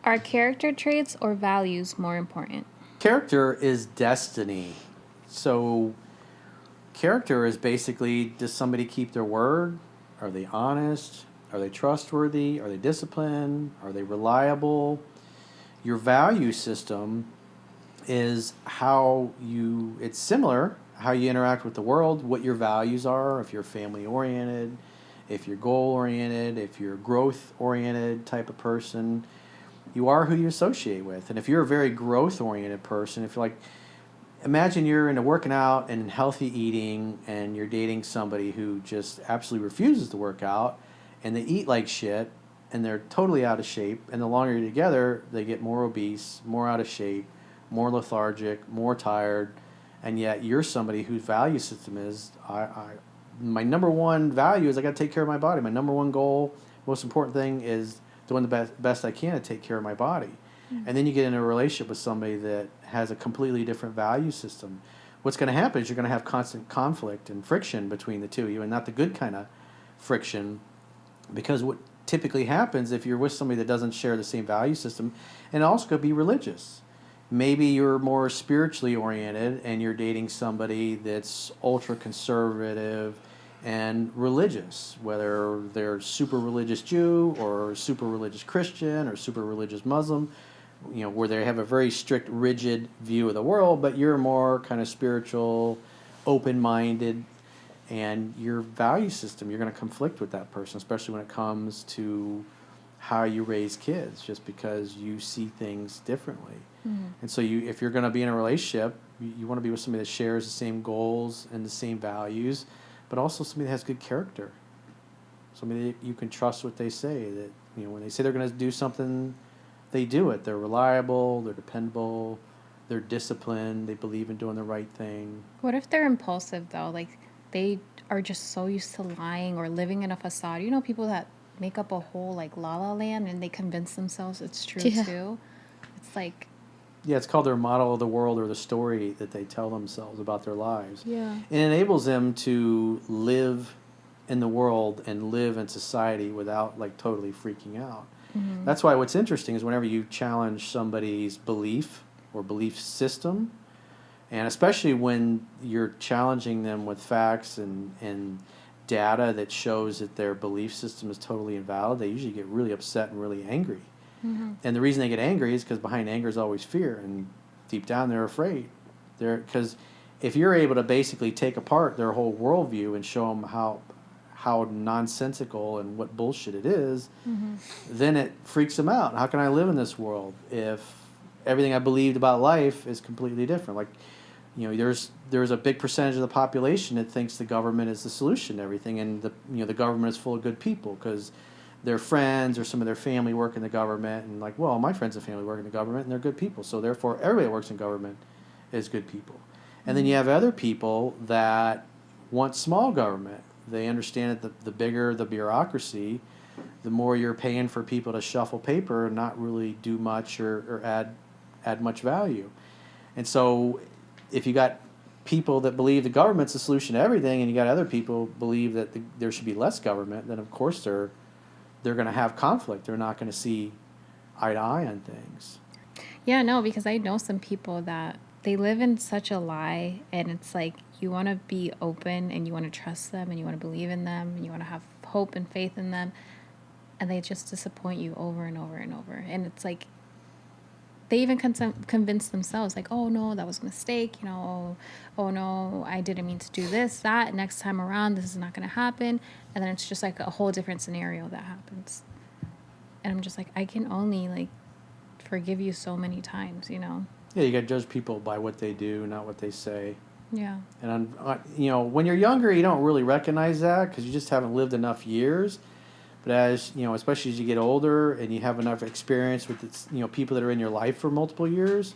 Are character traits or values more important? Character is destiny. So character is basically, does somebody keep their word? Are they honest? Are they trustworthy? Are they disciplined? Are they reliable? Your value system is it's similar, how you interact with the world, what your values are, if you're family oriented, if you're goal oriented, if you're growth oriented type of person. You are who you associate with. And if you're a very growth oriented person, if you're like, imagine you're into working out and healthy eating and you're dating somebody who just absolutely refuses to work out and they eat like shit and they're totally out of shape, and the longer you're together they get more obese, more out of shape, more lethargic, more tired, and yet you're somebody whose value system is my number one value is I got to take care of my body. My number one goal, most important thing is doing the best I can to take care of my body. And then you get in a relationship with somebody that has a completely different value system. What's going to happen is you're going to have constant conflict and friction between the two of you, and not the good kind of friction, because what typically happens if you're with somebody that doesn't share the same value system, and also could be religious. Maybe you're more spiritually oriented and you're dating somebody that's ultra conservative and religious, whether they're super religious Jew or super religious Christian or super religious Muslim, where they have a very strict, rigid view of the world, but you're more kind of spiritual, open-minded, and your value system, you're going to conflict with that person, especially when it comes to how you raise kids, just because you see things differently. And so if you're going to be in a relationship, you want to be with somebody that shares the same goals and the same values, but also somebody that has good character. Somebody that you can trust what they say, that when they say they're going to do something, they do it. They're reliable, they're dependable, they're disciplined, they believe in doing the right thing. What if they're impulsive, though? Like, they are just so used to lying or living in a facade. You know, people that make up a whole, like, la la land and they convince themselves it's true, too. It's like... Yeah, it's called their model of the world, or the story that they tell themselves about their lives. Yeah. It enables them to live in the world and live in society without, like, totally freaking out. That's why what's interesting is whenever you challenge somebody's belief or belief system, and especially when you're challenging them with facts and data that shows that their belief system is totally invalid, they usually get really upset and really angry. And the reason they get angry is because behind anger is always fear, and deep down they're afraid. Because if you're able to basically take apart their whole worldview and show them how nonsensical and what bullshit it is, then it freaks them out. How can I live in this world if everything I believed about life is completely different? Like, there's a big percentage of the population that thinks the government is the solution to everything, and the government is full of good people because their friends or some of their family work in the government, and like, well, my friends and family work in the government and they're good people, so therefore everybody that works in government is good people. And then you have other people that want small government. They understand that the bigger the bureaucracy, the more you're paying for people to shuffle paper and not really do much or add much value. And so if you got people that believe the government's the solution to everything, and you got other people believe that there should be less government, then of course they're going to have conflict. They're not going to see eye to eye on things. Yeah, no, because I know some people that they live in such a lie, and it's like you want to be open and you want to trust them and you want to believe in them and you want to have hope and faith in them, and they just disappoint you over and over and over. And it's like they even convince themselves, like, oh no, that was a mistake, oh no, I didn't mean to do this, that, next time around this is not going to happen. And then it's just like a whole different scenario that happens, and I'm just like, I can only like forgive you so many times. Yeah, you got to judge people by what they do, not what they say. Yeah. And when you're younger, you don't really recognize that because you just haven't lived enough years. But as especially as you get older and you have enough experience with people that are in your life for multiple years,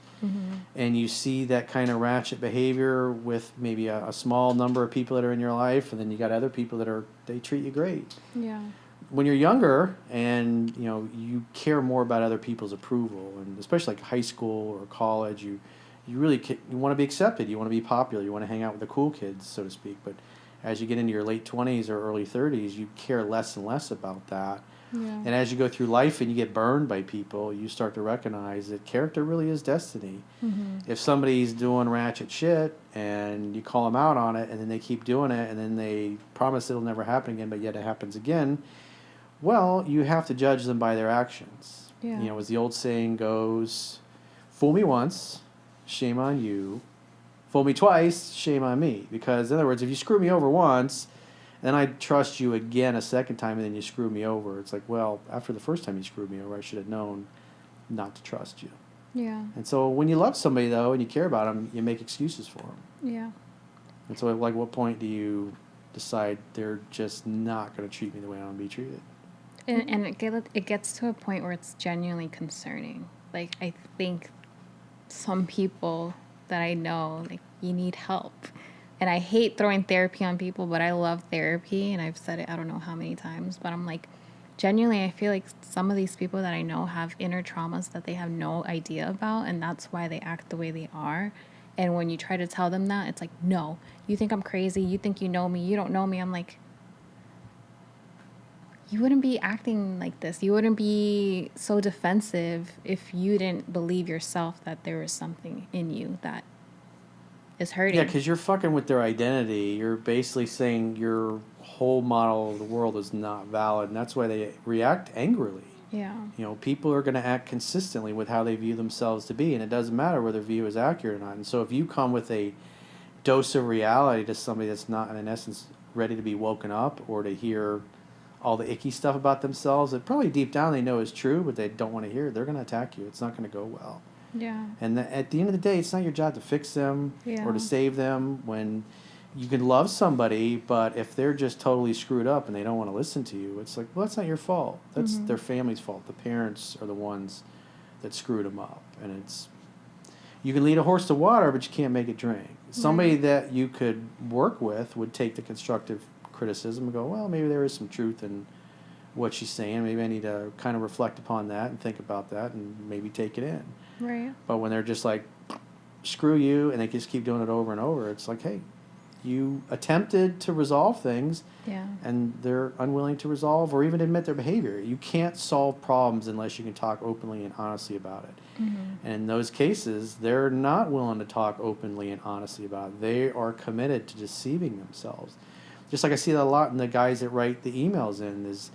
and you see that kind of ratchet behavior with maybe a small number of people that are in your life, and then you got other people they treat you great. Yeah. When you're younger and you care more about other people's approval, and especially like high school or college, you really you want to be accepted, you want to be popular, you want to hang out with the cool kids, so to speak. But as you get into your late 20s or early 30s, you care less and less about that. Yeah. And as you go through life and you get burned by people, you start to recognize that character really is destiny. Mm-hmm. If somebody's doing ratchet shit and you call them out on it and then they keep doing it and then they promise it'll never happen again, but yet it happens again, well, you have to judge them by their actions. Yeah. As the old saying goes, fool me once, shame on you. Fool me twice, shame on me. Because in other words, if you screw me over once, then I trust you again a second time and then you screw me over. It's like, well, after the first time you screwed me over, I should have known not to trust you. Yeah. And so when you love somebody, though, and you care about them, you make excuses for them. Yeah. And so, like, what point do you decide they're just not going to treat me the way I want to be treated? And it gets to a point where it's genuinely concerning. Like, I think some people that I know, like, you need help. And I hate throwing therapy on people, but I love therapy. And I've said it I don't know how many times, but I'm like, genuinely, I feel like some of these people that I know have inner traumas that they have no idea about. And that's why they act the way they are. And when you try to tell them that, it's like, no, you think I'm crazy. You think you know me. You don't know me. I'm like, you wouldn't be acting like this. You wouldn't be so defensive if you didn't believe yourself that there was something in you that is hurting. Yeah, because you're fucking with their identity. You're basically saying your whole model of the world is not valid, and that's why they react angrily. Yeah. People are going to act consistently with how they view themselves to be, and it doesn't matter whether their view is accurate or not. And so if you come with a dose of reality to somebody that's not, in essence, ready to be woken up or to hear all the icky stuff about themselves that probably deep down they know is true, but they don't want to hear it, they're going to attack you. It's not going to go well. Yeah. And at the end of the day, it's not your job to fix them Yeah. or to save them. When you can love somebody, but if they're just totally screwed up and they don't want to listen to you, it's like, well, that's not your fault. That's their family's fault. The parents are the ones that screwed them up. And you can lead a horse to water, but you can't make it drink. Somebody that you could work with would take the constructive criticism and go, well, maybe there is some truth in what she's saying. Maybe I need to kind of reflect upon that and think about that and maybe take it in. Right. But when they're just like, screw you, and they just keep doing it over and over, it's like, hey, you attempted to resolve things, Yeah. and they're unwilling to resolve or even admit their behavior. You can't solve problems unless you can talk openly and honestly about it. Mm-hmm. And in those cases, they're not willing to talk openly and honestly about it. They are committed to deceiving themselves. Just like I see that a lot in the guys that write the emails in, is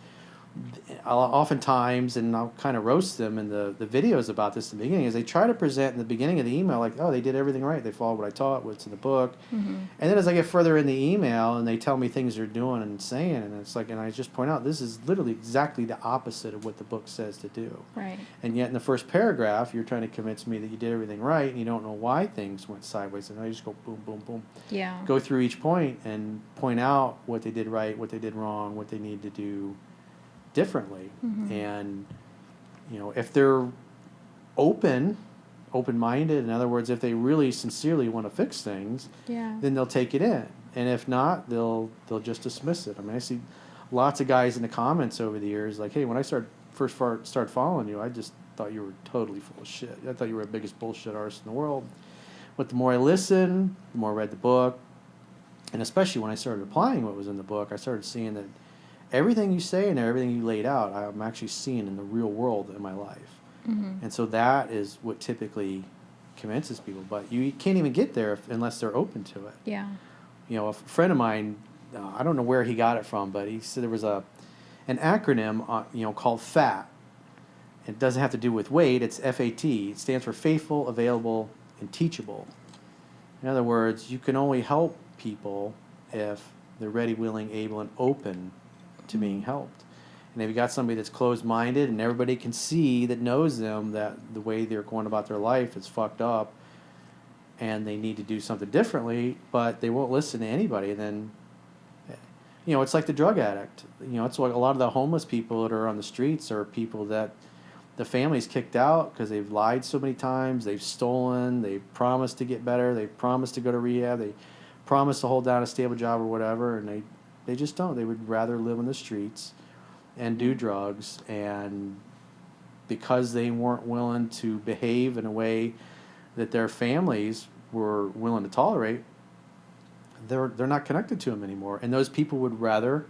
oftentimes, and I'll kind of roast them in the videos about this in the beginning, is they try to present in the beginning of the email like, oh, they did everything right. They followed what I taught, what's in the book. Mm-hmm. And then as I get further in the email and they tell me things they're doing and saying, and it's like, and I just point out, this is literally exactly the opposite of what the book says to do. Right. And yet in the first paragraph, you're trying to convince me that you did everything right and you don't know why things went sideways. And I just go boom, boom, boom. Yeah. Go through each point and point out what they did right, what they did wrong, what they need to do differently. And if they're open-minded, in other words, if they really sincerely want to fix things, Yeah. then they'll take it in. And if not, they'll just dismiss it. I mean, I see lots of guys in the comments over the years like, hey, when I started following you, I just thought you were totally full of shit. I thought you were the biggest bullshit artist in the world. But the more I listened, the more I read the book, and especially when I started applying what was in the book, I started seeing that everything you say and everything you laid out, I'm actually seeing in the real world in my life. Mm-hmm. And so that is what typically convinces people. But you can't even get there unless they're open to it. Yeah. A friend of mine, I don't know where he got it from, but he said there was an acronym, called FAT. It doesn't have to do with weight. It's FAT. It stands for faithful, available, and teachable. In other words, you can only help people if they're ready, willing, able, and open to being helped. And if you got somebody that's closed-minded and everybody can see that knows them that the way they're going about their life is fucked up and they need to do something differently, but they won't listen to anybody, then it's like the drug addict. It's like a lot of the homeless people that are on the streets are people that the family's kicked out because they've lied so many times, they've stolen, they've promised to get better, they've promised to go to rehab, they promised to hold down a stable job or whatever, and they just don't. They would rather live on the streets and do drugs, and because they weren't willing to behave in a way that their families were willing to tolerate, they're not connected to them anymore. And those people would rather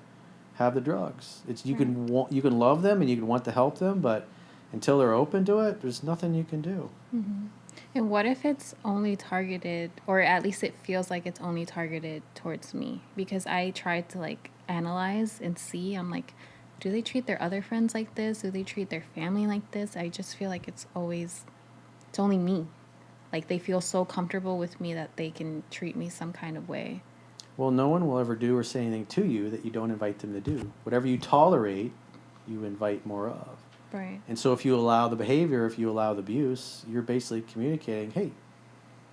have the drugs. It's you Right. you can love them and you can want to help them, but until they're open to it, there's nothing you can do. Mm-hmm. And what if it's only targeted, or at least it feels like it's only targeted towards me? Because I tried to like analyze and see. I'm like, do they treat their other friends like this? Do they treat their family like this? I just feel like it's only me. Like they feel so comfortable with me that they can treat me some kind of way. Well, no one will ever do or say anything to you that you don't invite them to do. Whatever you tolerate, you invite more of. Right. And so if you allow the behavior, if you allow the abuse, you're basically communicating, hey,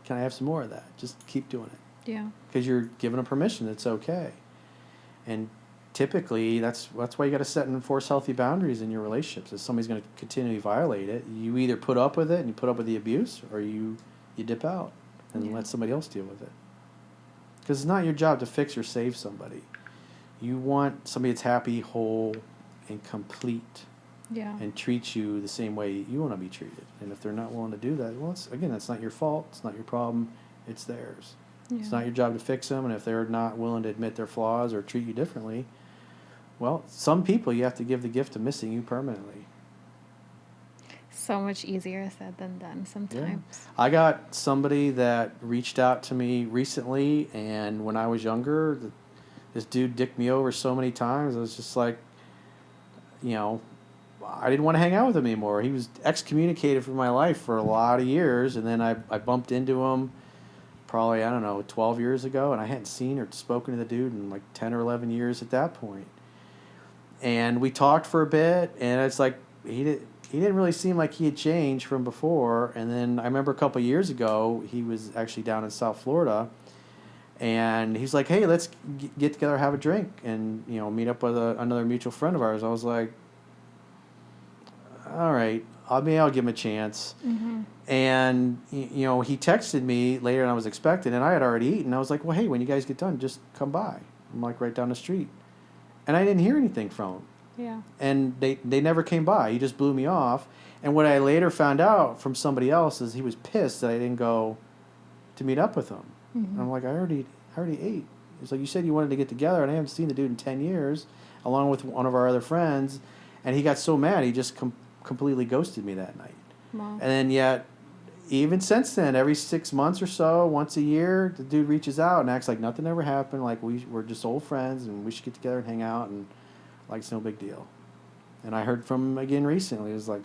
can I have some more of that? Just keep doing it. Yeah. Because you're giving them permission. It's okay. And typically, that's why you got to set and enforce healthy boundaries in your relationships. If somebody's going to continually violate it, you either put up with it and you put up with the abuse, or you dip out and let somebody else deal with it. Because it's not your job to fix or save somebody. You want somebody that's happy, whole, and complete. Yeah. And treat you the same way you want to be treated. And if they're not willing to do that, well, that's not your fault. It's not your problem. It's theirs. Yeah. It's not your job to fix them. And if they're not willing to admit their flaws or treat you differently, well, some people you have to give the gift of missing you permanently. So much easier said than done sometimes. Yeah. I got somebody that reached out to me recently, and when I was younger, this dude dicked me over so many times. I was just like, I didn't want to hang out with him anymore. He was excommunicated from my life for a lot of years, and then I bumped into him probably, 12 years ago, and I hadn't seen or spoken to the dude in like 10 or 11 years at that point. And we talked for a bit, and it's like he didn't really seem like he had changed from before. And then I remember a couple of years ago, he was actually down in South Florida, and he's like, hey, let's get together, have a drink, and meet up with another mutual friend of ours. I was like, all right, I'll give him a chance. Mm-hmm. And, he texted me later than I was expecting, and I had already eaten. I was like, well, hey, when you guys get done, just come by. I'm like right down the street. And I didn't hear anything from him. Yeah. And they never came by. He just blew me off. And what I later found out from somebody else is he was pissed that I didn't go to meet up with him. Mm-hmm. And I'm like, I already ate. It's like, you said you wanted to get together, and I haven't seen the dude in 10 years, along with one of our other friends. And he got so mad, he just completely ghosted me that night. Wow. And then yet, even since then, every 6 months or so, once a year, the dude reaches out and acts like nothing ever happened, like we're just old friends and we should get together and hang out, and like it's no big deal. And I heard from him again recently. It was like,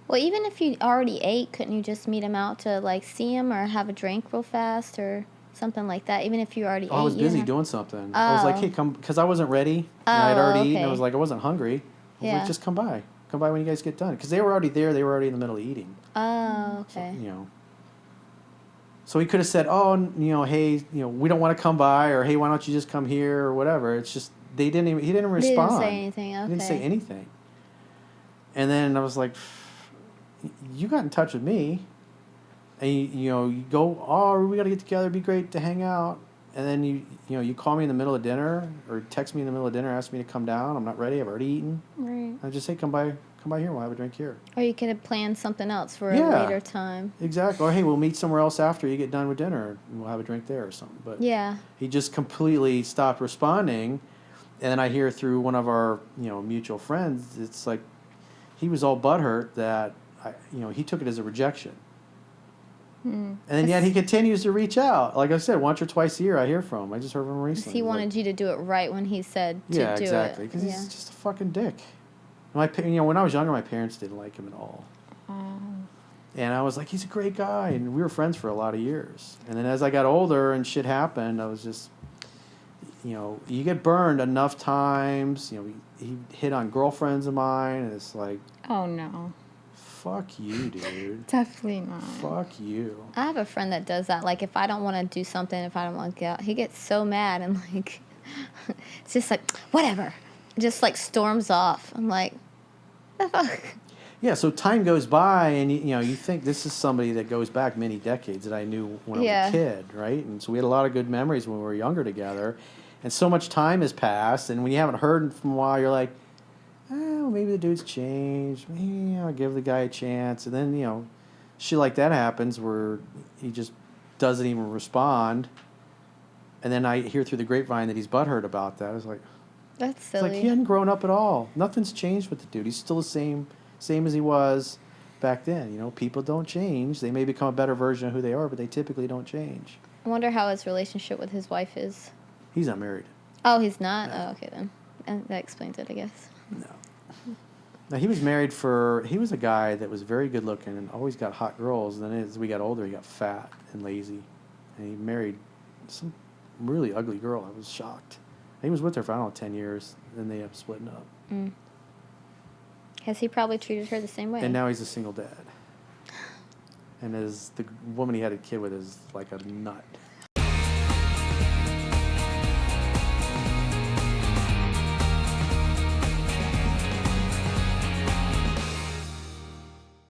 well, even if you already ate, couldn't you just meet him out to like see him or have a drink real fast or something like that? Even if you already ate. I was busy doing something. I was like, hey, come, because I wasn't ready. And I had already eaten. I was like, I wasn't hungry. I was like, just come by. Come by when you guys get done. Because they were already there. They were already in the middle of eating. Oh, okay. So, so he could have said, oh, hey, we don't want to come by, or hey, why don't you just come here, or whatever. It's just, he didn't respond. They didn't say anything, okay. He didn't say anything. And then I was like, you got in touch with me, and you go, oh, we got to get together, it'd be great to hang out. And then you call me in the middle of dinner, or text me in the middle of dinner, ask me to come down. I'm not ready. I've already eaten. Right. I just say, come by here. We'll have a drink here. Or you could have planned something else for a later time. Exactly. Or hey, we'll meet somewhere else after you get done with dinner, and we'll have a drink there or something. But yeah, he just completely stopped responding. And then I hear through one of our mutual friends, it's like he was all butthurt that he took it as a rejection. And then yet he continues to reach out. Like I said, once or twice a year I hear from him. I just heard from him recently. He wanted you to do it right when he said to do it. Yeah, exactly. Because he's just a fucking dick. When I was younger, my parents didn't like him at all. And I was like, he's a great guy. And we were friends for a lot of years. And then as I got older and shit happened, I was just, you get burned enough times. He hit on girlfriends of mine. And it's like, oh, no. Fuck you, dude. Definitely not. Fuck you. I have a friend that does that. Like, if I don't want to do something, if I don't want to get out, he gets so mad and, like, it's just like, whatever. Just, like, storms off. I'm like, the fuck? Yeah, so time goes by, and, you think this is somebody that goes back many decades that I knew when I was a kid, right? And so we had a lot of good memories when we were younger together. And so much time has passed, and when you haven't heard from a while, you're like, well, maybe the dude's changed. Maybe I'll give the guy a chance. And then, shit like that happens where he just doesn't even respond. And then I hear through the grapevine that he's butthurt about that. I was like, That's it's silly. like he hadn't grown up at all. Nothing's changed with the dude. He's still the same as he was back then. You know, people don't change. They may become a better version of who they are, but they typically don't change. I wonder how his relationship with his wife is. He's not married. Oh, he's not? No. Oh, okay then. And that explains it, I guess. No. Now, he was married he was a guy that was very good looking and always got hot girls. And then as we got older, he got fat and lazy. And he married some really ugly girl. I was shocked. He was with her for, I don't know, 10 years. Then they ended up splitting up. Mm. Has he probably treated her the same way? And now he's a single dad. And the woman he had a kid with is like a nut.